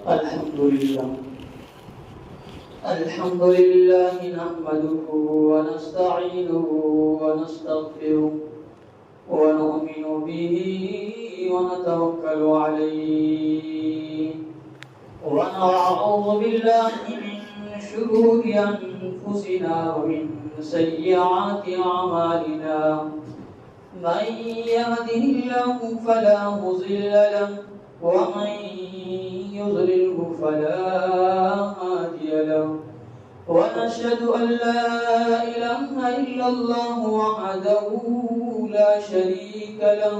الحمد لله نحمده ونستعينه ونستغفره ونؤمن به ونتوكل عليه ونعوذ بالله من شرور أنفسنا ومن سيئات أعمالنا من يهده الله فلا مضل له ومن يضلله فلا هادي له ونشهد أن لا إله إلا الله وحده لا شريك له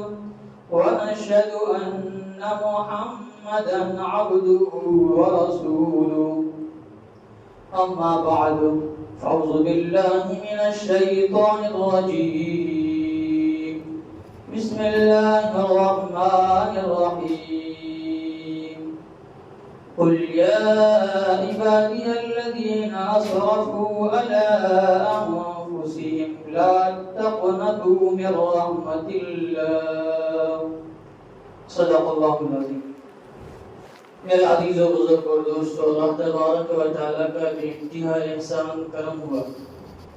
ونشهد أن محمدا عبده ورسوله أما بعد فأعوذ بالله من الشيطان الرجيم بسم الله الرحمن الرحيم قل يا عبادي الذين أسرفوا على أنفسهم لا تقنطوا من رحمة الله صدق الله العظيم. میرے عزیز و بزرگ اور دوستو، اللہ تبارک و تعالیٰ کا بے انتہا احسان کرم ہوا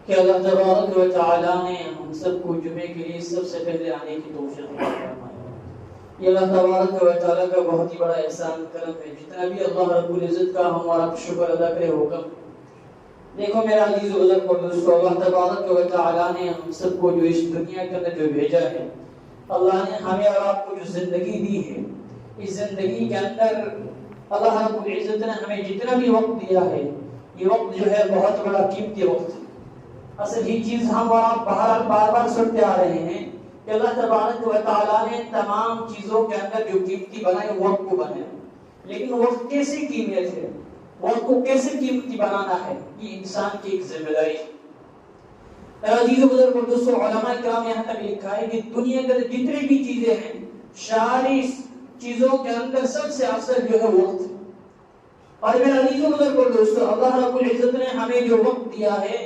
کہ اللہ تبارک و تعالیٰ نے ہم سب کو جمعے کے لیے سب سے پہلے آنے کی توفیق عطا فرمائی. یہ اللہ تبارک و تعالیٰ کا بہت ہی بڑا احسان کرم ہے. جتنا بھی اللہ رب العزت کا ہم اور آپ شکر ادا کرے ہو کم. دیکھو میرے عزیز و بزرگ اور دوستو، اللہ تبارک و تعالیٰ نے ہم سب کو جو اس دنیا کے اندر جو بھیجا ہے، اللہ نے ہمیں اور آپ کو جو زندگی دی ہے، اس زندگی کے اندر اللہ رب العزت نے ہمیں جتنا بھی وقت دیا ہے، یہ وقت جو ہے بہت بڑا قیمتی وقت ہے. اصل یہ چیز ہم اور آپ بار بار سنتے آ رہے ہیں کہ اللہ تبارک و تعالیٰ نے تمام چیزوں کے اندر جو قیمتی بنائے وقت کو بنائے، لیکن وقت کیسے قیمت ہے، وقت کو کیسے قیمتی بنانا ہے، یہ انسان کی ایک ذمہ داری ہے. عزیز و بزرگ اور دوستو، علماء کرام نے یہاں تک لکھا ہے کہ دنیا کے جتنے بھی چیزیں ہیں، ساری چیزوں کے اندر سب سے افضل جو ہے وقت. اور میرے عزیز و بزرگ اور دوستو، اللہ رب العزت نے ہمیں جو وقت دیا ہے،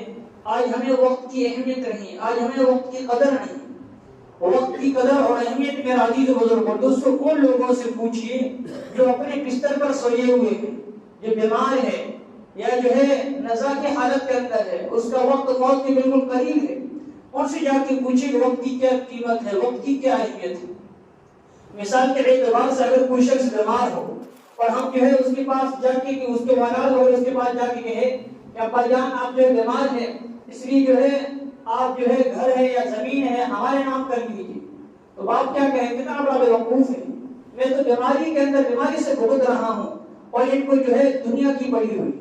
آج ہمیں وقت کی اہمیت نہیں، آج ہمیں وقت کی قدر نہیں. وقت کی قدر اور اہمیت میرے عزیز و بزرگ اور دوستو ان لوگوں سے پوچھئے جو اپنے بستر پر سوئے ہوئے ہیں، جو بیمار ہے یا جو ہے نزا کی حالت کے اندر ہے، اس کا وقت موت کے بالکل قریب ہے. ان سے جا کے پوچھئے کہ وقت کی کیا قیمت ہے، وقت کی کیا اہمیت ہے. مثال کے اعتبار سے اگر کوئی شخص بیمار ہو اور ہم جو ہے اس کے پاس جا کے کہ اس کے والد ہو اس کے پاس جا کے کہے کہ ابا جان آپ جو ہے بیمار ہیں، اس لیے جو ہے آپ جو ہے گھر ہے یا زمین ہے ہمارے نام کر لیجیے، تو باپ کیا کہیں، کتنا بڑا بیوقوف ہے، میں تو بیماری کے اندر بیماری سے بھگت رہا ہوں اور ان کو جو ہے دنیا کی پڑی ہوئی.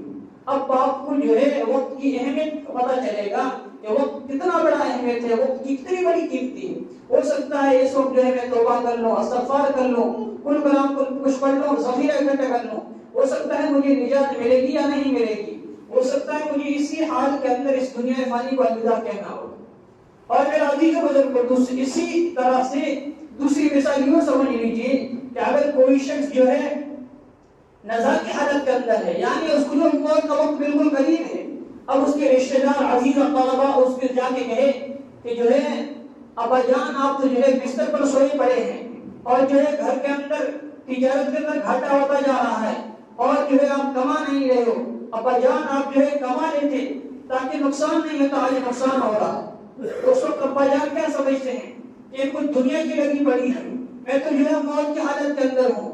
اب باپ کو جو ہے وقت کی اہمیت پتہ چلے گا کہ وقت کتنا بڑا اہمیت ہے، وقت کی کتنی بڑی قیمتی ہے. ہو سکتا ہے اس وقت جو ہے میں توبہ کر لوں، استغفار کر لوں، کل کلام کو کچھ پڑھ لوں، ذخیرہ اکٹھا کر لوں، ہو سکتا ہے مجھے نجات ملے گی یا نہیں ملے گی، ہو سکتا ہے مجھے اسی حال کے اندر اس دنیا فانی کو الوداع کہنا ہو. اور میرا عزیز و بزرگ اسی طرح سے دوسری مثال یوں سمجھ لیجیے کہ اگر کوئی شخص جو ہے نزا کی حالت کے اندر ہے، یعنی اس کو جو موت کا وقت بالکل قریب ہے، اب اس کے رشتہ دار عزیز اور طلبہ اس کے جا کے کہے کہ جو ہے ابا جان آپ تو جو ہے بستر پر سوئے پڑے ہیں اور جو ہے گھر کے اندر تجارت کے اندر گھاٹا ہوتا جا رہا ہے اور جو ہے آپ کما نہیں رہے ہو، ابا جان آپ جو ہے کما لیتے تاکہ نقصان نہیں ہوتا، آج نقصان ہو رہا ہے. اس وقت ابا جان کیا سمجھتے ہیں کہ کچھ دنیا کی لگی پڑی ہے، میں تو جو ہے موت کی حالت کے اندر ہوں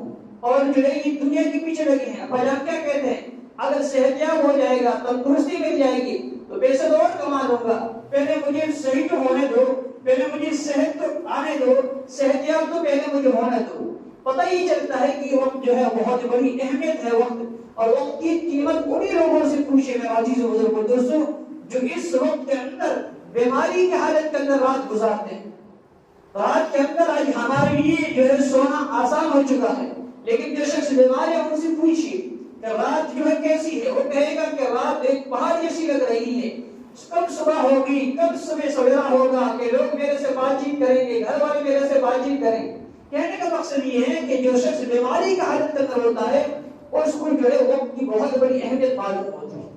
اور جو ہے یہ دنیا کے پیچھے لگے ہیں. ابا جان کیا کہتے ہیں، اگر صحت یاب ہو جائے گا، تندرستی مل جائے گی تو پیسے تو اور کما لوں گا، پہلے مجھے صحیح تو ہونے دو، پہلے مجھے صحت تو آنے دو، صحت یاب تو پہلے مجھے ہونے دو. پتہ ہی چلتا ہے کہ وقت جو ہے بہت بڑی اہمیت ہے وقت، اور وقت کی قیمت انہی لوگوں سے پوچھے میرے عزیز و بزرگ دوستو جو اس وقت کے اندر بیماری کی حالت کے اندر رات گزارتے ہیں. رات کے اندر آج ہمارے لیے جو ہے سونا آسان ہو چکا ہے، لیکن جو شخص بیمار ہے ان سے پوچھیے کہ رات جو ہے کیسی ہے، وہ کہے گا کہ رات ایک پہاڑ جیسی لگ رہی ہے، کب صبح ہوگی، کب صبح سویرا ہوگا کہ لوگ میرے سے بات چیت کریں گے، گھر والے میرے سے بات چیت کریں گے. کہنے کا مقصد یہ ہے کہ جو شخص بیماری کا حالت کے اندر ہوتا ہے اس کو جو ہے وقت کی بہت بڑی اہمیت معلوم ہوتی ہے.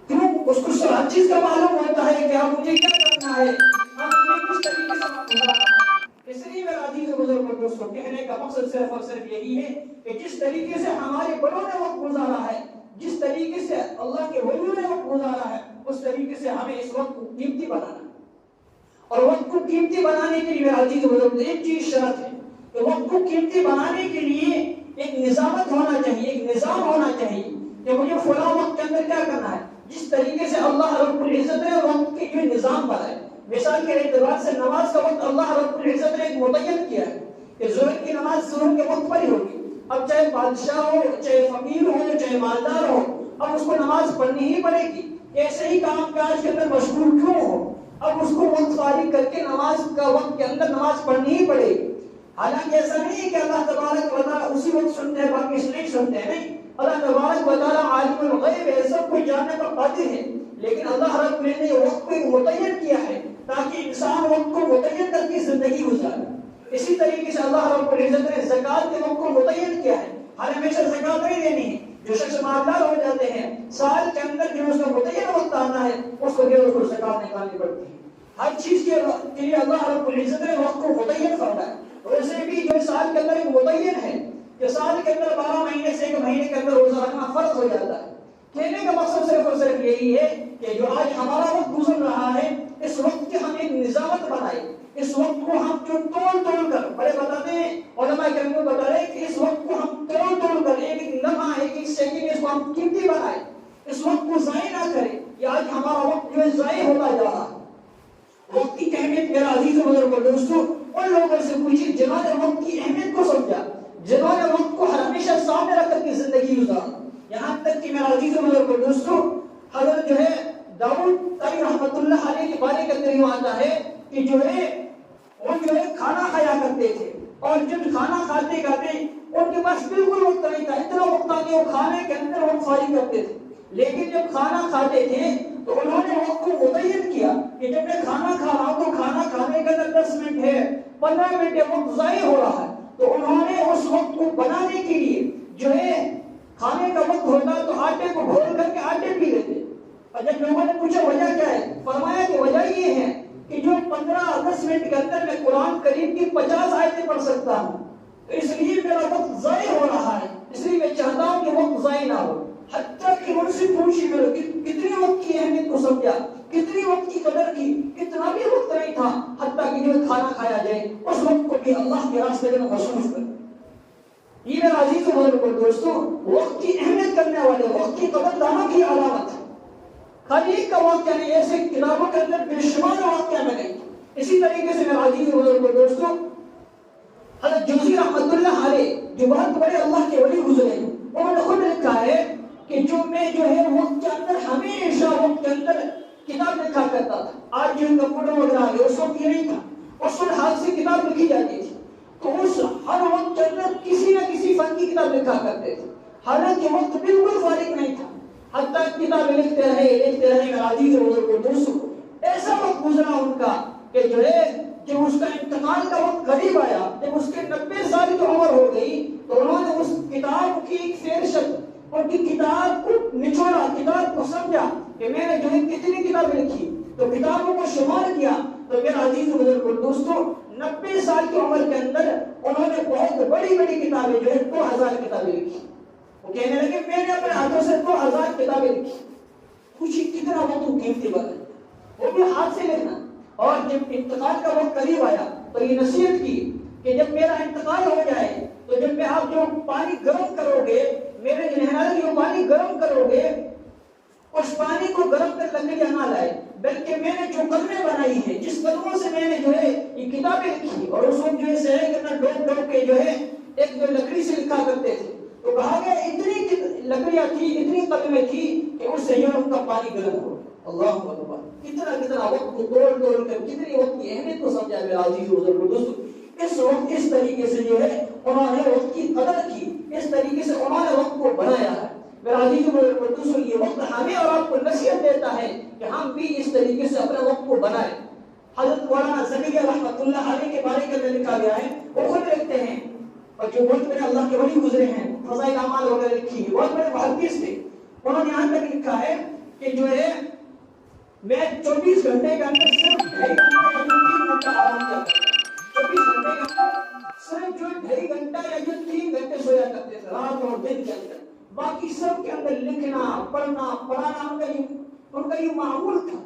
کیوں؟ اس کو ہر چیز کا معلوم ہوتا ہے کہ اب مجھے کیا کرنا ہے، اب مجھے کس طریقے سے گزارنا ہے. اس لیے میرا عزیز و بزرگ دوستو کہنے کا مقصد صرف اور صرف یہی ہے کہ جس طریقے سے ہمارے بڑوں نے وقت گزارا ہے، جس طریقے سے اللہ کے ولیوں نے وقت گزارا ہے، اس طریقے سے ہمیں اس وقت کو قیمتی بنانا ہے۔ اور وقت کو قیمتی بنانے کے لیے میرا عزیز بزرگ ایک چیز شرط ہے کہ وقت کو قیمتی بنانے کے لیے ایک نظامت ہونا چاہیے، ایک نظام ہونا چاہیے کہ مجھے فلاں وقت کے اندر کیا کرنا ہے، جس طریقے سے اللہ رب العزت نے وقت کے جو نظام بنائے۔ مثال کے اعتبار سے نماز کا وقت اللہ رب العزت نے ایک متعین کیا ہے کہ ظہر کی نماز ظہر کے وقت پر ہی ہوگی۔ اب چاہے بادشاہ ہو، چاہے فقیر ہو، چاہے مالدار ہو، اب اس کو نماز پڑھنی ہی پڑے گی۔ ایسے ہی کام کاج کے اندر مشغول کیوں ہو، اب اس کو وقت فارغ کر کے نماز کا وقت کے اندر نماز پڑھنی ہی پڑے گی۔ حالانکہ ایسا نہیں ہے کہ اللہ تبارک و تعالیٰ اسی وقت سنتے ہیں باقی اس نہیں سنتے ہیں، نہیں، اللہ تبارک و تعالیٰ عالم الغیب ہے، سب کچھ جاننے پر قادر ہے، لیکن اللہ رب العزت نے وقت کو متعین کیا ہے تاکہ انسان وقت کو متعین کر کے زندگی گزارے۔ اسی طریقے سے اللہ رب العزت نے زکوٰۃ کے وقت کو متعین کیا ہے، ہر ہمیشہ زکوٰۃ نہیں دینی ہے۔ جو شخص مالدار ہو جاتے ہیں سال کے اندر جو اس کا متعین وقت آنا ہے اس کو زکوٰۃ نکالنی پڑتی ہے۔ ہر چیز کے لیے اللہ رب العزت نے وقت کو متعین فرمایا۔ ویسے بھی جو سال کے اندر ایک متعین ہے کہ سال کے اندر 12 مہینے سے ایک مہینے کے اندر روزہ رکھنا فرض ہو جاتا ہے۔ کہنے کا مقصد صرف اور صرف یہی ہے کہ جو آج ہمارا وقت گزر رہا ہے اس وقت کی ہم ایک نظامت بنائے، اس وقت کو ہم جو توڑ کر، بڑے بتاتے ہیں علماء کرام کو بتا رہے کہ اس وقت کو ہم توڑ کر ایک ایک لمحہ ایک ایک سیکنڈ اس کو ہم قیمتی بنائے، اس وقت کو ضائع نہ کریں۔ یہ آج ہمارا وقت جو ہے ضائع ہوتا جا رہا ہے۔ وقت کی اہمیت میرا عزیز و بزرگ دوستو ان لوگوں سے پوچھیے جنہوں نے وقت کی اہمیت کو سمجھا، جنہوں نے وقت کو ہمیشہ سامنے رکھ کر کے زندگی گزاری۔ یہاں تک کہ میرا عزیز و بزرگ دوستو حضرت جو ہے داؤد طائی رحمۃ اللہ علیہ کے بارے کے اندر یوں آتا ہے کہ جو ہے وہ جو ہے کھانا کھایا کرتے تھے، اور جب کھانا کھاتے کھاتے ان کے پاس بالکل وقت نہیں تھا، اتنا وقت تھا کہ وہ کھانے کے اندر وقت فارغ کرتے تھے، لیکن جب کھانا کھاتے تھے تو انہوں نے وقت کو متعین کیا کہ جب میں کھانا کھا رہا ہوں تو کھانا کھانے کے اندر 10 منٹ ہے، 15 منٹ ہے، وقت ضائع ہو رہا ہے، تو انہوں نے اس وقت کو بنانے کے لیے جو ہے کھانے کا وقت ہوتا تو آٹے کو گھول کر کے آٹے پی لیتے۔ اور جب لوگوں نے پوچھا وجہ کیا ہے، فرمایا کہ وجہ یہ ہے کہ جو 15-10 منٹ کے اندر میں قرآن کریم کی 50 آیتیں پڑھ سکتا ہوں، تو اس لیے میرا وقت ضائع ہو رہا ہے، اس لیے میں چاہتا ہوں کہ وقت ضائع نہ ہو۔ حتیٰ کہ ان سے پوچھی کتنی وقت کی اہمیت کو سمجھا، کتنی وقت کی قدر کی، کتنا بھی وقت نہیں تھا حتیٰ کہ جو کھانا کھایا جائے اس وقت کو بھی اللہ کے راستے میں مصروف کر۔ یہ میرا عزیز و بزرگ دوستو وقت کی اہمیت کرنے والے، وقت کی قدر دانوں کی علامت ہے۔ خالی ایک کا واقعہ نہیں، ایسے کتابوں کے اندر بے شمار واقعہ میں گئی۔ اسی طریقے سے میرا عزیز و بزرگ دوستو حضرت جوزی رحمۃ اللہ علیہ جو بہت بڑے اللہ کے ولی گزرے، انہوں نے خود لکھا ہے کہ جو میں جو ہے وقت کے اندر ہمیشہ وقت کے اندر کتاب لکھا کرتا تھا۔ آج جو کمپیوٹر وغیرہ آ گئے، اس وقت یہ نہیں تھا، اس وقت ہاتھ سے کتاب لکھی جاتی تھی، تو اس ہر وقت کے اندر کسی نہ کسی فن کی کتاب لکھا کرتے تھے، حالانکہ وقت بالکل فارغ نہیں تھا، حتیٰ کتابیں لکھتے رہے میرا عزیز و بزرگ دوستو۔ ایسا وقت گزرا ان کا کہ جو ہے جب اس کا انتقال کا وقت قریب آیا، جب اس کے 90 سال کی عمر ہو گئی، تو انہوں نے اس کتاب کی ایک فہرست، ان کی کتاب کو نچوڑا، کتاب کو سمجھا کہ میں نے جو ہے کتنی کتابیں لکھی، تو کتابوں کو شمار کیا، تو میرا عزیز و بزرگ دوستو 90 سال کی عمر کے اندر انہوں نے بہت بڑی بڑی کتابیں جو ہے 2000 کتابیں لکھی۔ وہ کہنے لگے میں نے اپنے ہاتھوں سے 2000 کتابیں لکھی۔ خوشی کتنا وقت قیمتی بنا، وہ بھی ہاتھ سے لکھنا۔ اور جب انتقال کا وقت قریب آیا تو یہ نصیحت کی کہ جب میرا انتقال ہو جائے تو جب میں آپ جو پانی گرم کرو گے، میرے نہال جو پانی گرم کرو گے، اس پانی کو گرم کر لکڑیاں نہ لائے، بلکہ میں نے جو قلمیں بنائی ہیں، جس قلموں سے میں نے جو ہے یہ کتابیں لکھی، اور اس وقت جو ہے سہے کرنا ڈوب کے جو ہے ایک جو لکڑی سے لکھا کرتے تھے، تو کہا گیا اتنی لکڑیاں تھی، اتنی قلمیں تھی کہ اس سے جو ان کا پانی گرم ہو۔ اللہ اکبر، کتنا وقت کو توڑ کر کتنی وقت کی اہمیت کو سمجھا میرا عزیز و بزرگ دوستو۔ اس وقت اس طریقے سے جو ہے انہوں نے وقت کی قدر کی، اس طریقے سے انہوں نے وقت کو بنایا ہے۔ میرا عزیز و بزرگ دوستو یہ وقت ہمیں اور آپ کو نصیحت دیتا ہے کہ ہم بھی اس طریقے سے اپنے وقت کو بنائیں۔ حضرت مولانا زکریا رحمۃ اللہ علیہ کے بارے میں لکھا گیا ہے، وہ خود لکھتے ہیں، اور جو بہت بڑے اللہ کے ولی گزرے ہیں، فضائل اعمال وغیرہ لکھی ہے، بہت بڑے محدث تھے، انہوں نے یہاں تک لکھا ہے کہ جو ہے میں 24 گھنٹے کے اندر صرف 2.5 گھنٹے یا 3 گھنٹہ آرام کرتا ہوں، 24 گھنٹے کے اندر صرف جو 2.5 گھنٹہ یا جو 3 گھنٹے سویا کرتے تھے رات اور دن کے اندر، باقی سب کے اندر لکھنا پڑھنا پڑھانا ان کا یہ معمول تھا.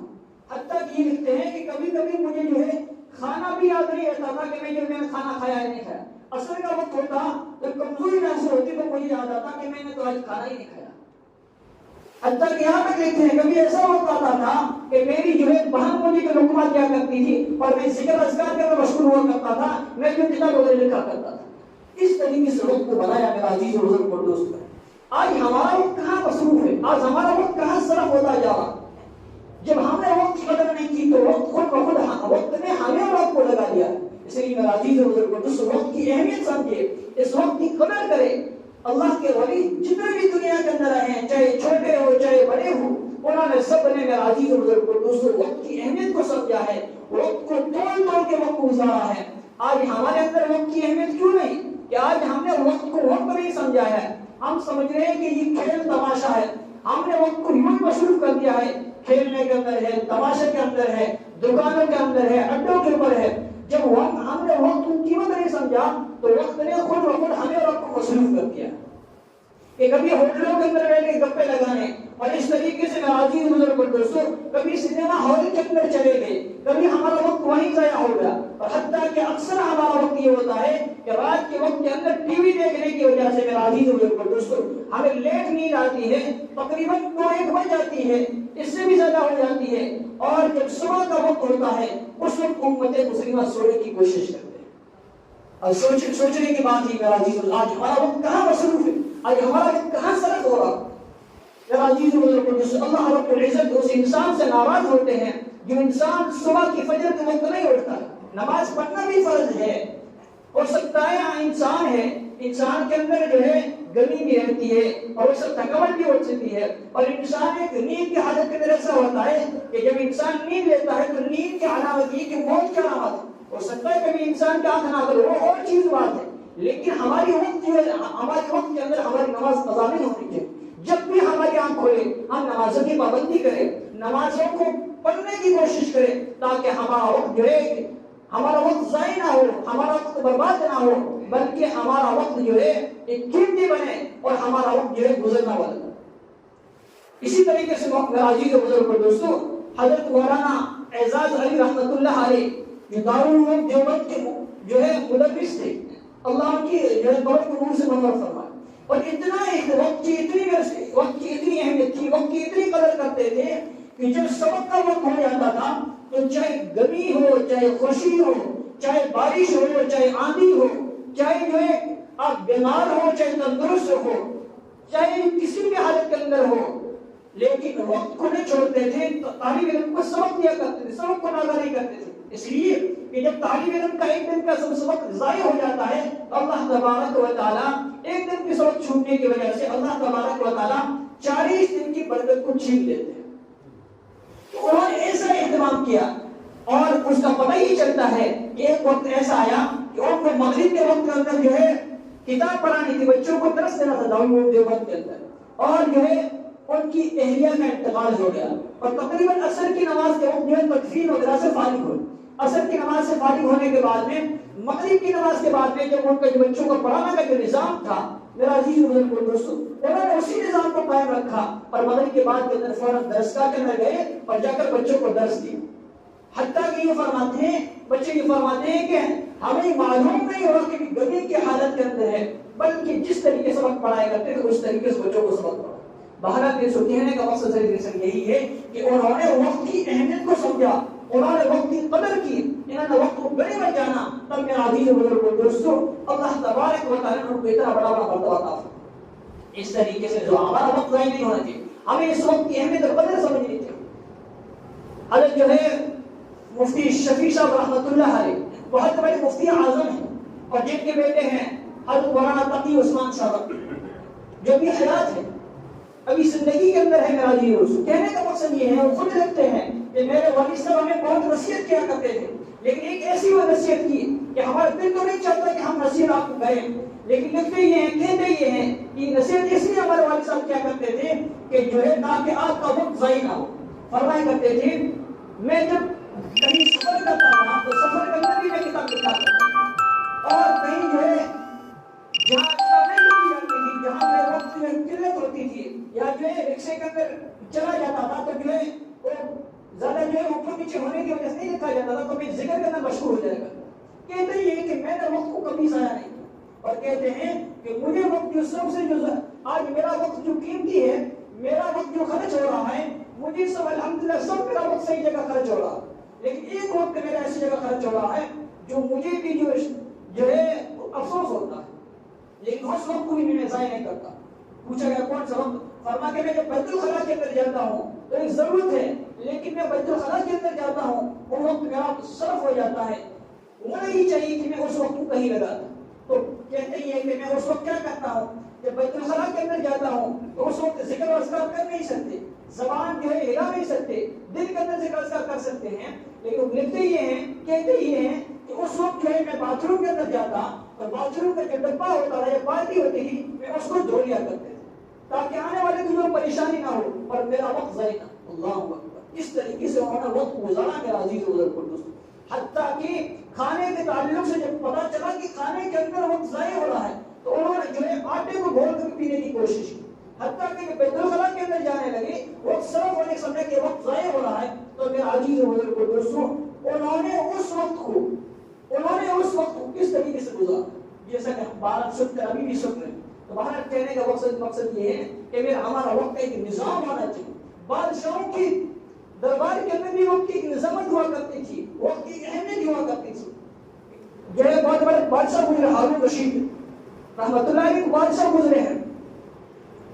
حتیٰ کہ یہ لکھتے ہیں کہ کبھی کبھی مجھے جو ہے کھانا بھی یاد نہیں رہتا تھا کہ میں نے کھانا کھایا ہے نہیں کھایا. عصر کا وقت ہوتا تو کمزوری محسوس ہوتی تو مجھے یاد آتا کہ میں نے تو آج کھانا ہی نہیں کھایا. حتیٰ کہ یہاں تک لکھتے ہیں کبھی ایسا وقت آتا تھا کہ میری جو ہے بہن مجھے جو لقمہ دیا کرتی تھی اور میں ذکر اذکار کے مشغول ہوا کرتا تھا، میں جو کتاب وغیرہ لکھا کرتا تھا. اس طریقے سے وقت کو بنایا میرا عزیز اور بزرگ اور دوست. آج ہمارا وقت کہاں مصروف ہے، آج ہمارا وقت کہاں صرف ہوتا جا رہا. جب ہم نے وقت کی قدر نہیں کی تو وقت خود بخود وقت نے ہمیں اور آپ کو لگا دیا. اس لیے میرا عزیز اور بزرگ اور دوست وقت کی اہمیت سمجھے، اس وقت کی قدر کرے. اللہ کے ولی جتنے بھی دنیا کے اندر ہیں، چاہے چھوٹے ہو چاہے بڑے ہو، انہوں نے سب نے میرا عزیز اور بزرگ اور دوست وقت کی اہمیت کو سمجھا ہے، وقت کو توڑ کے وقت گزارا ہے. آج ہمارے اندر وقت کی اہمیت کیوں نہیں کہ آج ہم نے وقت کو وقت نہیں سمجھا ہے. ہم سمجھ رہے ہیں کہ یہ کھیل تماشا ہے. ہم نے وقت کو یوں مصروف کر دیا ہے، کھیلنے کے اندر ہے، تماشے کے اندر ہے، دکانوں کے اندر ہے، اڈوں کے اوپر ہے. جب ہم نے وقت کی قیمت نہیں سمجھا تو وقت نے خود بخود ہمیں اور آپ کو مصروف کر دیا کہ کبھی ہوٹلوں کے اندر بیٹھ کے گپے لگانے اور اس طریقے سے میرا عزیز بزرگ اور دوستوں کبھی سنیما ہال کے اندر چلے گئے، کبھی ہمارا وقت وہیں ضائع ہو گیا. اور حتیٰ کہ اکثر ہمارا وقت یہ ہوتا ہے کہ رات کے وقت کے اندر ٹی وی دیکھنے کی وجہ سے میرا عزیز بزرگ اور دوستوں ہمیں لیٹ نیند آتی ہے، تقریباً 2-1 بج جاتی ہے، اس سے بھی زیادہ ہو جاتی ہے. اور جب صبح کا وقت ہوتا ہے اس وقت امت مسلمہ سونے کی کوشش کرتے ہیں. اور سوچنے کی بات ہی میرا عزیز آج ہمارا وقت کہاں مصروف ہے، آج ہمارا وقت کہاں صرف ہو رہا. میرا عزیز اللہ رب العزت اس انسان سے ناراض ہوتے ہیں جو انسان صبح کی فجر کے وقت نہیں اٹھتا. نماز پڑھنا بھی فرض ہے. ہو سکتا ہے انسان ہے، انسان کے اندر جو ہے گرمی بھی رہتی ہے اور اس سے تھکاوٹ بھی ہو سکتی ہے. اور انسان ایک نیند کی حالت کے اندر ایسا ہوتا ہے کہ جب انسان نیند لیتا ہے تو نیند کی علامت یہ کہ موت کی علامت ہے. ہو سکتا ہے کبھی انسان کا آنکھ نہ کھلے، وہ اور چیز بات ہے. لیکن ہماری وقت جو ہے ہمارے وقت کے اندر ہماری نماز قضا نہیں ہونی چاہیے. جب بھی ہماری آنکھ کھولے ہم نمازوں کی پابندی کریں، نمازوں کو پڑھنے کی کوشش کریں تاکہ ہمارا وقت جو ہے ہمارا وقت ضائع نہ ہو، ہمارا وقت برباد نہ ہو، بلکہ ہمارا وقت جو ہے ایک قیمتی بنے اور ہمارا وقت جو ہے گزرنا بنے. اسی طریقے سے میرا عزیز و بزرگ اور دوستو حضرت مولانا اعزاز علی رحمۃ اللہ علیہ جو دارالعلوم دیوبند کے جو ہے مدرس تھے، اللہ کی جو ہے بڑے نور سے منور فرمائے. اور اتنا وقت کی اتنی اہمیت تھی، وقت کی اتنی قدر کرتے تھے کہ جب سبق کا وقت ہو جاتا تھا تو چاہے گرمی ہو، چاہے خوشی ہو، چاہے بارش ہو، چاہے آندھی ہو، چاہے جو ہے آپ بیمار ہو، چاہے تندرست ہو، چاہے کسی بھی حالت کے اندر ہو، لیکن وقت کو نہیں چھوڑتے تھے. طالب علم کو سبق دیا کرتے تھے، سبق کو ناغہ نہیں کرتے تھے. اس لیے کہ جب طالب علم کا ایک دن کا سبق ضائع ہو جاتا ہے اللہ تبارک و تعالیٰ ایک دن کی سبق چھوٹنے کی وجہ سے اللہ تبارک و تعالیٰ 40 دن کی برکت کو چھین لیتے ہیں. تو انہوں نے ایسا اہتمام کیا اور اس کا پتہ ہی چلتا ہے کہ ایک وقت ایسا آیا کہ ان کو مغرب کے وقت کے اندر جو ہے کتاب پڑھانی تھی، بچوں کو درس دینا تھا دارالعلوم دیوبند کے اندر، اور جو ہے ان کی اہلیہ کا انتقال ہو گیا اور تقریباً عصر کی نماز کے وقت جو ہے تدفین وغیرہ سے فارغ ہوئے. عصر کی نماز سے فارغ ہونے کے بعد میں مغرب کی نماز کے بعد میں جب ان کا جو بچوں کو پڑھانے کا جو نظام تھا میرا عزیز بزرگ اور دوستو انہوں نے اسی نظام کو قائم رکھا اور مغرب کے بعد کے اندر فوراً درسگاہ کے اندر گئے اور جا کر بچوں کو درس دی. حتیٰ کہ یہ فرماتے ہیں بچے یہ فرماتے ہیں کہ ہمیں معلوم نہیں ہوا کہ گرمی کی حالت کے اندر ہے، بلکہ جس طریقے سے وقت پڑھایا کرتے تھے اس طریقے سے بچوں کو سبق پڑھا. بہرحال یہ کہنے کا مقصد یہی ہے کہ انہوں نے وقت کی اہمیت کو سمجھا، انہوں نے وقت کی قدر کی، انہوں نے وقت کو غنیمت جانا. تب میرا عزیز بزرگ اور دوستو اللہ تبارک و تعالیٰ نے اتنا بڑا مرتبہ عطا فرمایا. اس طریقے سے جو ہمارا وقت ضائع نہیں ہونا چاہیے، ہمیں اس وقت کی اہمیت اور قدر سمجھنی چاہیے. حضرت جو ہے مفتی شفیع صاحب رحمۃ اللہ علیہ بہت بڑے مفتی اعظم ہیں اور جن کے بیٹے ہیں حضرت مولانا تقی عثمان صاحب جو بھی حیات ہے، ابھی زندگی کے اندر ہے. میرا عزیز کہنے کا مقصد یہ ہے اور خود لکھتے ہیں کہ میرے والد صاحب ہمیں بہت نصیحت کیا کرتے تھے، لیکن ایک ایسی وہ نصیحت کی کہ ہمارا دل تو نہیں چاہتا کہ ہم نصیحت آپ کو کریں، لیکن لکھتے یہ ہیں کہتے یہ ہیں کہ نصیحت اس لیے ہمارے والد صاحب کیا کرتے تھے کہ جو ہے تاکہ آپ کا وقت ضائع نہ ہو. فرمایا کرتے تھے میں جب کہیں سفر کرتا تھا تو سفر کے اندر بھی میں کتاب لکھتا تھا. یہ ہے کہ میں نے وقت کو کبھی ضائع نہیں کیا، اور کہتے ہیں کہ مجھے وقت جو سب سے جو آج میرا وقت جو قیمتی ہے، میرا وقت جو خرچ ہو رہا ہے، مجھے سب الحمدللہ سب میرا وقت صحیح جگہ خرچ ہو رہا ہے، لیکن ایک وقت میرا ایسی جگہ خرچ ہو رہا ہے جو مجھے بھی جو ہے افسوس ہوتا ہے، لیکن اس وقت کو بھی میں ضائع نہیں کرتا۔ پوچھا گیا کون سا وقت؟ فرما کہ میں جب بیت الخلا کے اندر جاتا ہوں تو ایک ضرورت ہے، لیکن میں بیت الخلا کے اندر جاتا ہوں وہ وقت میرا صرف ہو جاتا ہے، ہونا ہی چاہیے کہ میں اس وقت کو کہیں لگاتا۔ تو کہتے ہیں کہ میں اس وقت کیا کرتا ہوں، جب بیت الخلا کے اندر جاتا ہوں تو اس وقت ذکر و اذکار کر نہیں سکتے، زبان جو ہے ہلا نہیں سکتے، دل کے اندر ذکر اذکار کر سکتے ہیں، لیکن وہ لکھتے یہ ہیں، کہتے یہ ہیں کہ اس وقت جو ہے میں باتھ روم کے اندر جاتا اور باتھ روم کا جو ڈبہ ہوتا ہے یا بالٹی ہوتی ہی میں اس کو دھو لیا کرتے تھے تاکہ آنے والے کو پریشانی نہ ہو اور میرا وقت ضائع نہ۔ اللہ اکبر، اس طریقے سے انہوں نے وقت گزارا میرا عزیز بزرگ کو دوستو۔ حتیٰ کہ کھانے کے تعلق سے جب پتا چلا کہ کھانے کے اندر وقت ضائع ہو رہا ہے تو انہوں نے جو ہے آٹے کو گھول کر پینے کی کوشش کی، حتیٰ کہ بیت الخلا کے اندر جانے لگے، وقت صرف ہونے سمجھے کہ وقت ضائع ہو رہا ہے تو میرا عزیز بزرگ کو دوستو انہوں نے اس وقت کو کس طریقے سے گزارا، جیسا کہ بھارت سکھ ابھی بھی سکھ رہے ہیں۔ تو بھارت کہنے کا مقصد یہ ہے کہ میرا ہمارا وقت ایک نظام ہونا چاہیے۔ بادشاہوں کی دربار کے اندر بھی وقت کی ایک نظامت ہوا کرتی تھی، وقت کی اہمیت ہوا کرتی تھی۔ جو ہے بہت بڑے بادشاہ گزرے، ہارون رشید رحمۃ اللہ علیہ بادشاہ گزرے ہیں،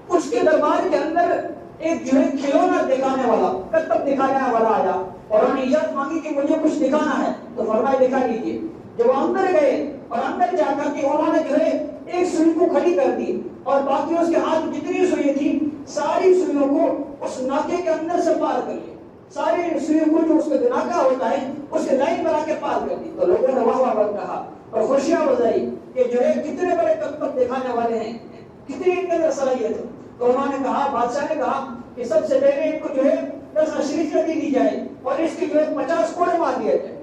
اس کے دربار کے اندر ایک جو ہے کھلونا دکھانے والا، کرتب دکھانے والا آیا اور انہوں نے اجازت مانگی کہ مجھے کچھ دکھانا ہے، تو فرمایا دکھا لیجیے۔ جب وہ اندر گئے اور اندر جا کر کے انہوں نے جو ہے ایک سوئی کو کھڑی کر دی اور باقی اس کے ہاتھ میں جتنی سوئی تھی ساری سوئیوں کو اس ناکے کے اندر سے پار کر لیا، ساری سوئیوں کو جو اس کا ناکا ہوتا ہے اس کے لائن بنا کے پار کر دی۔ تو لوگوں نے واہ واہ کہا اور خوشیاں بجائی کہ جو ہے کتنے بڑے کرتب دکھانے والے ہیں، کتنی ان کے اندر صلاحیت ہے۔ تو انہوں نے کہا، بادشاہ نے کہا کہ سب سے پہلے ان کو جو ہے 10 اشرفیاں دی جائے اور اس کی جو ہے 50 کوڑے مار دیا جائے۔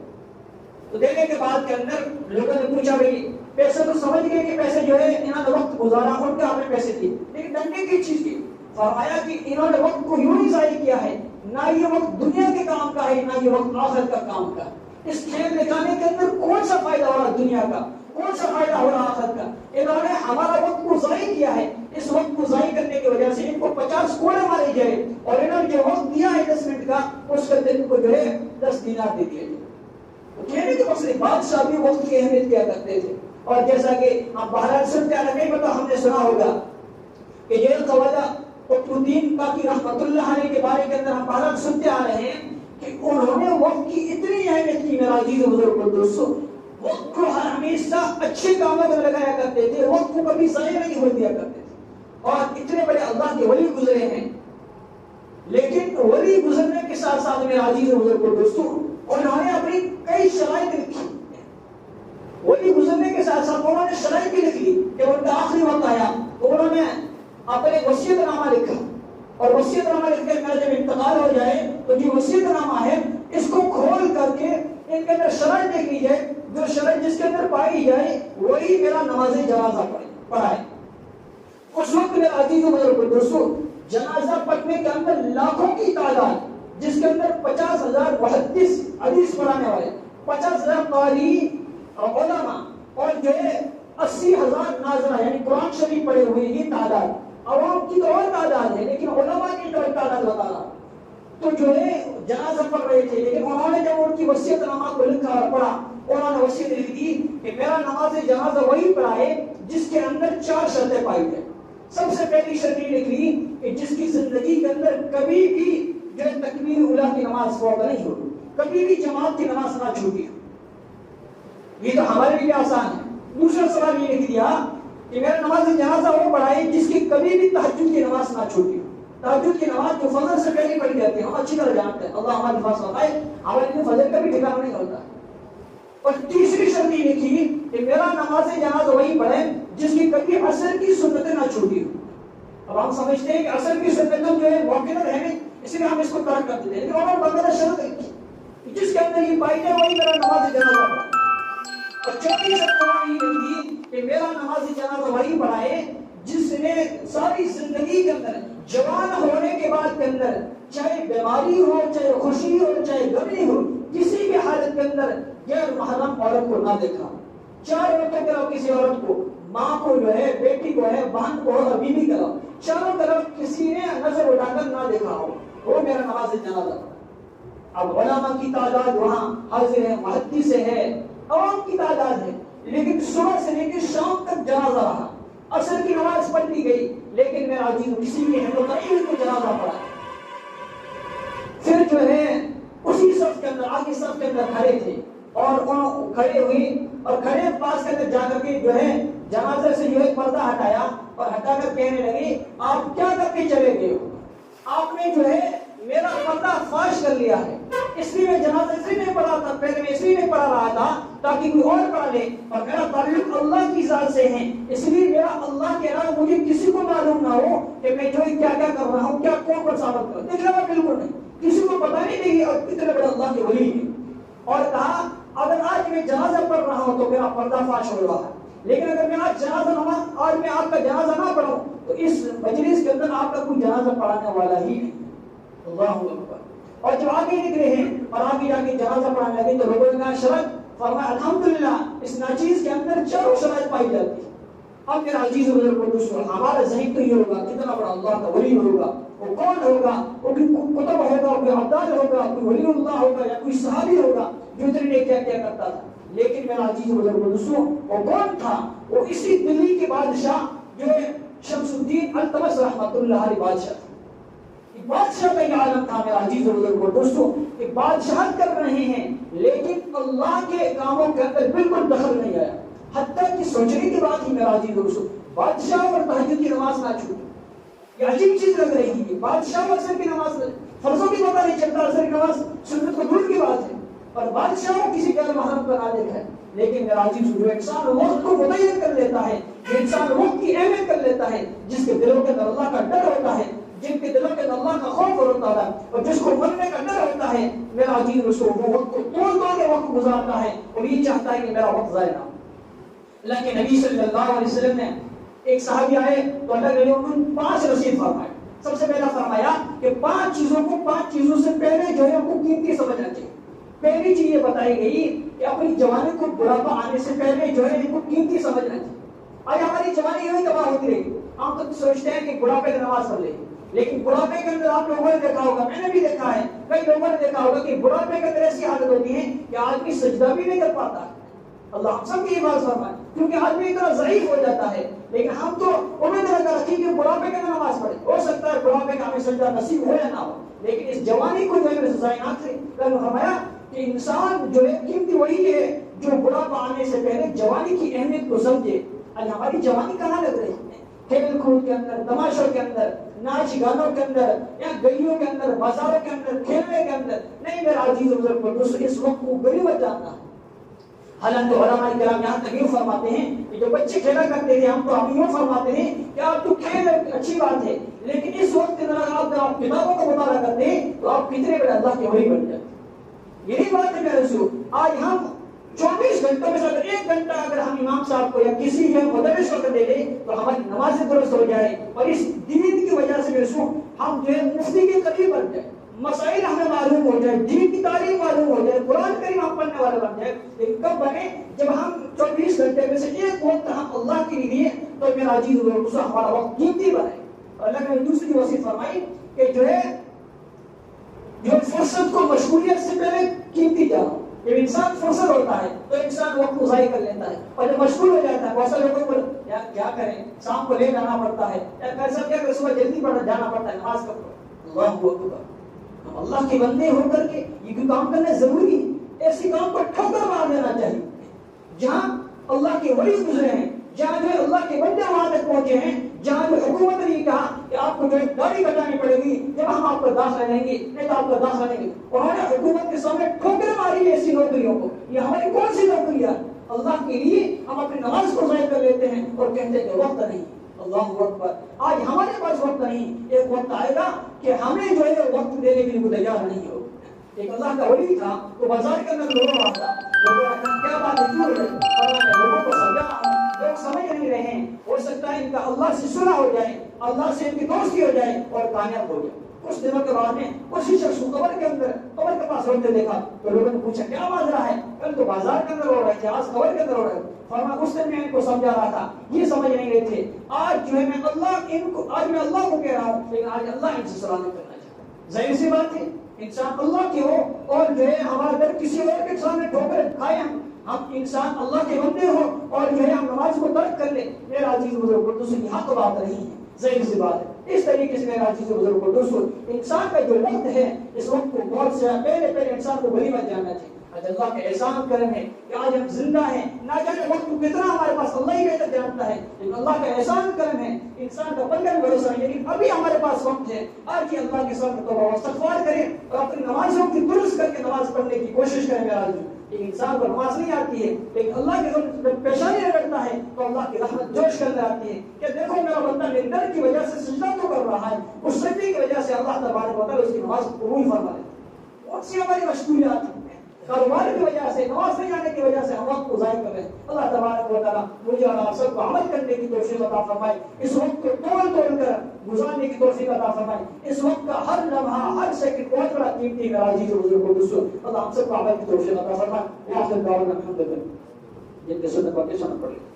تو دیکھنے کے بعد کے اندر لوگوں نے پوچھا بھائی پیسے تو سمجھ گئے کہ پیسے جو ہے انہوں نے وقت گزارا ان کے ہمیں پیسے دیے، لیکن ڈنڈے کی چیز تھی۔ فرمایا کہ انہوں نے وقت کو یوں ہی ضائع کیا ہے، نہ یہ وقت دنیا کے کام کا ہے نہ یہ وقت آخرت کا کام کا۔ اس کھیل دکھانے کے اندر کون سا فائدہ ہو رہا دنیا کا، کون سا فائدہ ہو رہا آخرت کا؟ انہوں نے ہمارا وقت کو ضائع کیا ہے، اس وقت کو ضائع کرنے کی وجہ سے ان کو 50 کوڑے مارے جائے اور انہوں نے جو وقت دیا ہے 10 منٹ کا اس کے دن کو جو ہے 10 دینار دے دیا جائے۔ کہنے کے مقصد بادشاہ بھی وقت کی اہمیت کیا کرتے تھے، اور جیسا کہ ہم بہرحال سنتے آ رہے ہیں، پتہ ہم نے سنا ہوگا کہ یہ خواجہ قطب الدین کاکی رحمۃ اللہ علیہ کے بارے کے اندر ہم بہرحال سنتے آ رہے ہیں کہ انہوں نے وقت کی اتنی اہمیت کی میرا عزیز بزرگ کو دوستو، وقت کو ہمیشہ اچھے کاموں میں لگایا کرتے تھے، وقت کو کبھی ضائع نہیں ہو دیا کرتے تھے، اور اتنے بڑے اللہ کے ولی گزرے ہیں۔ لیکن ولی گزرنے کے ساتھ ساتھ میرا عزیز بزرگ کو دوستو انہوں نے اپنی کئی شرائط لکھی، ولی گزرنے کے ساتھ ساتھ انہوں نے شرائط بھی لکھ لی کہ ان کا آخری وقت آیا تو انہوں نے اپنے وصیت نامہ لکھا، اور وصیت نامہ لکھ کے میرا جب انتقال ہو جائے تو جو وصیت نامہ ہے اس کو کھول کر کے ان کے اندر شرائط دیکھ لی جائے، جو شرائط جس کے اندر پائی جائے وہی میرا نماز جنازہ پڑھائے۔ اس وقت میرا عزیز و بزرگ دوستو جنازہ پڑھنے کے اندر لاکھوں کی تعداد، جس کے اندر 50,000 محدث حدیث پڑھانے والے، 50,000 قاری علماء اور جو ہے 80,000 ناظرہ یعنی قرآن شریف پڑھے ہوئے یہ تعداد، عوام کی تو اور تعداد ہے لیکن علماء کی تو تعداد بتا رہا۔ تو جو ہے جنازہ پڑھ رہے تھے، لیکن انہوں نے جب ان کی وصیت نامہ کو لکھا اور پڑھا، انہوں نے وصیت لکھ دی کہ میرا نماز جنازہ وہی پڑھائے جس کے اندر 4 شرطیں پائی جائیں۔ سب سے پہلی شرط یہ لکھ لی کہ جس کی زندگی کے اندر کبھی بھی جو ہے تکبیر اولیٰ کی نماز فوت نہیں ہوئی، کبھی بھی جماعت کی نماز نہ چھوٹی۔ یہ تو ہمارے لیے آسان ہے۔ دوسرا سوال یہ لکھ دیا کہ میرا نماز جنازہ وہ پڑھائے جس کی کبھی بھی تہجد کی نماز نہ چھوٹی۔ تہجد کی نماز جو فجر سے پہلے پڑھی جاتی ہے ہم اچھی طرح جانتے ہیں، اللہ ہمارے پاس بتائے ہمارے لیے فجر کا بھی ٹھکانہ نہیں ہوتا۔ اور تیسری شرط یہ لکھی کہ میرا نماز جنازہ وہی پڑھے جس کی کبھی عصر کی سنتیں نہ چھوٹی ہو۔ اب ہم سمجھتے ہیں کہ عصر کی سنتیں جو ہے موقع ہے نہیں، اس لیے ہم اس کو ترک کر دیتے ہیں، لیکن انہوں نے بغیر شرط رکھی جس کے اندر یہ پائی جائے وہی میرا نماز جنازہ پڑھے۔ اور چوتھی شرط یہ لکھی کہ میرا نماز جنازہ وہی پڑھائے جس نے ساری زندگی کے اندر جوان ہونے کے بعد کے اندر چاہے بیماری ہو، چاہے خوشی ہو، چاہے غمی ہو، کسی بھی حالت کے اندر غیر محرم عورت کو نہ دیکھا، 4 وقت کراؤ کسی عورت کو، ماں کو جو ہے، بیٹی کو ہے، بہن کو اور بیوی کراؤ، چاروں طرف کسی نے نظر اٹھا کر نہ دیکھا ہو وہ میرا نماز جنازہ۔ اب علماء کی تعداد وہاں حاضر ہے، محدث ہے، عوام کی تعداد ہے، لیکن صبح سے لے کے شام تک جنازہ رہا۔ عصر کی نماز پڑھ لی گئی لیکن میرا عزیز کسی کی ہمت نہیں کو جنازہ پڑھا۔ پھر جو ہے اسی صف کے اندر، آگے صف کے اندر کھڑے تھے اور وہ کھڑے ہوئی اور کھڑے پاس کے اندر جا کر کے جو ہے جنازے سے جو ہے پردہ ہٹایا اور ہٹا کر کہنے لگی آپ کیا کر کے چلے گئے ہو؟ آپ نے جو ہے میرا پردہ فاش کر لیا ہے، اس لیے میں جنازہ اس لیے نہیں پڑھا تھا، پہلے میں اس لیے نہیں پڑھا رہا تھا تاکہ کوئی اور پڑھ لے، اور میرا تعلق اللہ کی ذات سے ہے، اس لیے میرا اللہ کے علاوہ مجھے کسی کو معلوم نہ ہو کہ میں جو کیا کیا کر رہا ہوں، کیا کون پر ثابت کر دیکھ رہا بالکل نہیں، کسی کو پتہ نہیں لگی اور کتنے بڑے اللہ کے ولی ہیں۔ اور کہا اگر آج میں جنازہ پڑھ رہا ہوں تو میرا پردہ فاش ہو رہا ہے، لیکن اگر میں آج میں آپ کا جنازہ نہ پڑھوں تو اس مجلس کے اندر آپ کا کوئی جنازہ پڑھانے والا ہی نہیں۔ اللہ اکبر۔ اور جب آگے نکلے ہیں اور آگے جا کے جنازہ پڑھانے لگے تو لوگوں نے کہا شرط، فرمایا الحمدللہ اس ناچیز کے اندر چاروں شرائط پائی جاتی ہے۔ اب میرا عزیز و بزرگ کو دوسرا ہمارا ذہن تو یہ ہوگا کتنا بڑا اللہ کا ولی ہوگا، وہ کون ہوگا، وہ کوئی کتب ہوگا، کوئی عبدال ہوگا، کوئی ولی اللہ ہوگا یا کوئی صحابی ہوگا جو اتنے نے کیا کیا کرتا تھا۔ لیکن میرا عزیز و بزرگ کو دوسرا وہ کون تھا؟ وہ اسی دلی کے بادشاہ جو ہے شمس الدین التمش رحمۃ اللہ علیہ بادشاہ، بادشاہ کا یہ عالم تھا میرا عزیز و بزرگ کو دوستو کہ بادشاہت کر رہے ہیں لیکن اللہ کے کاموں کے اندر بالکل دخل نہیں آیا، حتیٰ کہ سوچنے کی بات ہی میرا عزیز و بزرگ بادشاہ اور تہجد کی نماز نہ چھوٹی، یہ عجیب چیز لگ رہی ہے۔ بادشاہ عصر کی نماز فرضوں کی پتہ نہیں چلتا، عصر کی نماز سنت کو دور کی بات ہے، اور بادشاہ کسی غیر محرم کا نادر ہے، لیکن میرا عزیز جو انسان وقت کو متعین کر لیتا ہے، جو انسان وقت کی اہمیت کر لیتا ہے، جس کے دلوں کے اندر اللہ کا ڈر ہوتا ہے، جن کے دلوں کے اندر اللہ کا خوف ہوتا ہے اور جس کو مرنے کا ڈر ہوتا ہے، میرا عزیز رسول وہ وقت کو توڑ کے وقت گزارتا ہے اور یہ چاہتا ہے کہ میرا وقت ضائع نہ ہو۔ اللہ کے نبی صلی اللہ علیہ وسلم نے ایک صحابی آئے تو اللہ نے انہیں 5 رسید فرمائے۔ سب سے پہلا فرمایا کہ 5 چیزوں سے پہلے جو ہے ان کو قیمتی سمجھنا چاہیے۔ پہلی چیز یہ بتائی گئی کہ اپنی جوانی کو بڑھاپا آنے سے پہلے جو ہے ان کو قیمتی سمجھنا چاہیے۔ آج ہماری جوانی یوں ہی تباہ ہوتی رہی، ہم تو سوچتے ہیں کہ بڑھاپے کی نماز پڑھ لیں، لیکن بڑھاپے کے اندر آپ لوگوں نے دیکھا ہوگا، میں نے بھی دیکھا ہے، کئی لوگوں نے دیکھا ہوگا کہ بڑھاپے کے اندر ایسی حالت ہوتی ہے کہ آدمی سجدہ بھی نہیں کر پاتا ہے۔ اللہ ہم سب کی حفاظت فرمائے، کیونکہ آدمی اتنا ضعیف ہو جاتا ہے، لیکن ہم تو امید رکھتے ہیں کہ بڑھاپے کے اندر نماز پڑھے، ہو سکتا ہے بڑھاپے کا ہمیں سجدہ نصیب ہو یا نہ ہو، لیکن اس جوانی کو جو ہے ضائع نہ کرے۔ فرمایا کہ انسان جو ہے قیمتی وہی ہے جو بڑھاپا آنے سے پہلے جوانی کی اہمیت کو سمجھے۔ آج ہماری جوانی کہاں لگ رہی ہے؟ کھیل کود کے اندر، تماشوں کے اندر، ناچ گانوں کے اندر، یا گلیوں کے اندر، بازاروں کے اندر، کھیلنے کے اندر نہیں۔ میرا عزیز و بزرگ کو دوستو اس وقت کو غنیمت جاننا ہے۔ حالانکہ علماء کرام یہاں تک یوں فرماتے ہیں کہ جو بچے کھیلا کرتے تھے ہم یوں فرماتے ہیں کہ آپ تو کھیل اچھی بات ہے، لیکن اس وقت کے اندر آپ کتابوں کا مطالعہ کرتے ہیں تو آپ کتنے بڑے اللہ کے ولی بن جاتے ہیں۔ یہی بات ہے میرے رسول، آج ہم 24 گھنٹوں میں سے اگر 1 گھنٹہ اگر ہم امام صاحب کو یا کسی مدرس کو دے دیں تو ہماری نمازیں درست ہو جائے، اور اس دین کی وجہ سے میرے رسول ہم جو ہے مفتی کے قریب بن جائے، مسائل ہمیں معلوم ہو جائے، دین کی تعلیم معلوم ہو جائے، قرآن کریم ہم پڑھنے والے بن جائے۔ لیکن کب بنے؟ جب ہم 24 گھنٹے میں سے 1 وقت ہم اللہ کے لیے تو میرا عزیز و ہمارا وقت قیمتی بنائے۔ اور اللہ نے دوسری وصیت فرمائی کہ جو ہے جو فرصت کو مشغولیت سے پہلے قیمتی جانو۔ جب انسان فرصت ہوتا ہے تو انسان وقت کو ضائع کر لیتا ہے، اور جب مشغول ہو جاتا ہے بہت سارے لوگوں کو یا کیا کریں، شام کو لے جانا پڑتا ہے، یا پیسہ کیا کہ صبح جلدی جانا پڑتا ہے نماز کا۔ اللہ اکبر، ہم اللہ کے بندے ہو کر کے یہ کوئی کام کرنا ضروری ہے؟ ایسی کام کو ٹھوکر مار دینا چاہیے۔ جہاں اللہ کے ولی گزرے ہیں، جہاں جو اللہ کے بندے وہاں تک پہنچے ہیں، جہاں جو حکومت نے یہ کہا کہ آپ کو جو ہے داڑھی کٹانی پڑے گی جب ہم آپ کا داخلہ لیں گے، نہیں تو آپ کا داخلہ لیں گے، انہوں نے حکومت کے سامنے ٹھوکریں ماری ہے ایسی نوکریوں کو۔ یہ ہماری کون سی نوکریاں؟ اللہ کے لیے ہم اپنی نماز کو ضائع کر لیتے ہیں اور کہتے ہیں کہ وقت نہیں۔ اللہ اکبر، آج ہمارے پاس وقت نہیں، ایک وقت آئے گا کہ ہمیں جو ہے وقت دینے کے لیے تیار نہیں ہو۔ ایک اللہ کا ولی تھا، وہ بازار کے اندر لوگوں آتا، لوگوں نے کہا کیا بات ہے کیوں رہے؟ لوگوں کو سمجھا، لوگ سمجھ نہیں رہے ہیں، ہو سکتا ہے ان کا اللہ سے سنا ہو جائے، اللہ سے ان کی دوستی ہو جائے اور کامیاب ہو جائے۔ کچھ دنوں کے بعد میں اسی شخص کو قبر کے پاس روتے دیکھا تو لوگوں نے پوچھا کیا ماجرا ہے؟ کل تو بازار کے اندر ہو رہا ہے، آج قبر کے اندر ہو رہا ہے۔ فرمایا اس دن میں ان کو سمجھا رہا تھا، یہ سمجھ نہیں رہے تھے، آج جو ہے میں اللہ کو کہہ رہا ہوں، لیکن آج اللہ ان سے سوال نہیں کرنا چاہتا۔ ظاہر سی بات ہے انسان اللہ کے ہو اور جو ہے ہمارا در کسی اور کے سامنے ٹھوکر کھائے، ہم انسان اللہ کے بندے ہو اور جو ہے ہم نماز کو ترک کر لیں، میرا عزیز بزرگ دوستو یہاں تو بات نہیں ہے، ظاہر سی بات ہے۔ اس طریقے سے میرا عزیز بزرگ دوستو انسان کا جو وقت ہے اس وقت کو بہت سے پہلے انسان کو غنیمت جاننا چاہیے۔ آج اللہ کا احسان کرم ہے کہ آج ہم زندہ ہیں، نہ جانے وقت کتنا ہمارے پاس اللہ ہی بہتر جانتا ہے، لیکن اللہ کا احسان کرم ہے، انسان کا بندہ بھروسہ نہیں، لیکن ابھی ہمارے پاس وقت ہے۔ آج یہ اللہ کے سامنے توبہ و استغفار کریں اور اپنی نمازوں کی درست کر کے نماز پڑھنے کی کوشش کریں۔ میرا عزیز ایک انسان کو نماز نہیں آتی ہے لیکن اللہ کے سامنے پیشانی رگڑتا ہے تو اللہ کی رحمت جوش کر آتی ہے کہ دیکھو میرا بندہ میری ڈر کی وجہ سے سجدہ تو کر رہا ہے، اس سجدے کی وجہ سے اللہ تبارک و تعالیٰ اس کی نماز قبول فرما لیتا ہے۔ بہت سی ہماری مشغولیات ہیں، کاروبار کی وجہ سے، نماز نہیں آنے کی وجہ سے ہم وقت کو ضائع کر رہے ہیں۔ اللہ تبارک و تعالیٰ مجھے اور آپ سب کو عمل کرنے کی توفیق عطا فرمائے، اس وقت کو توڑ کر گزارنے کی توفیق عطا فرمائے۔ اس وقت کا ہر لمحہ ہر سیکنڈ بہت بڑا قیمتی ہے۔ عزیز و بزرگوں دوستو اللہ ہم سب کو عمل کی توفیق عطا فرمائے۔ آخر دعوانا الحمدللہ، جن کے سنت پر سنت پڑھ لیں۔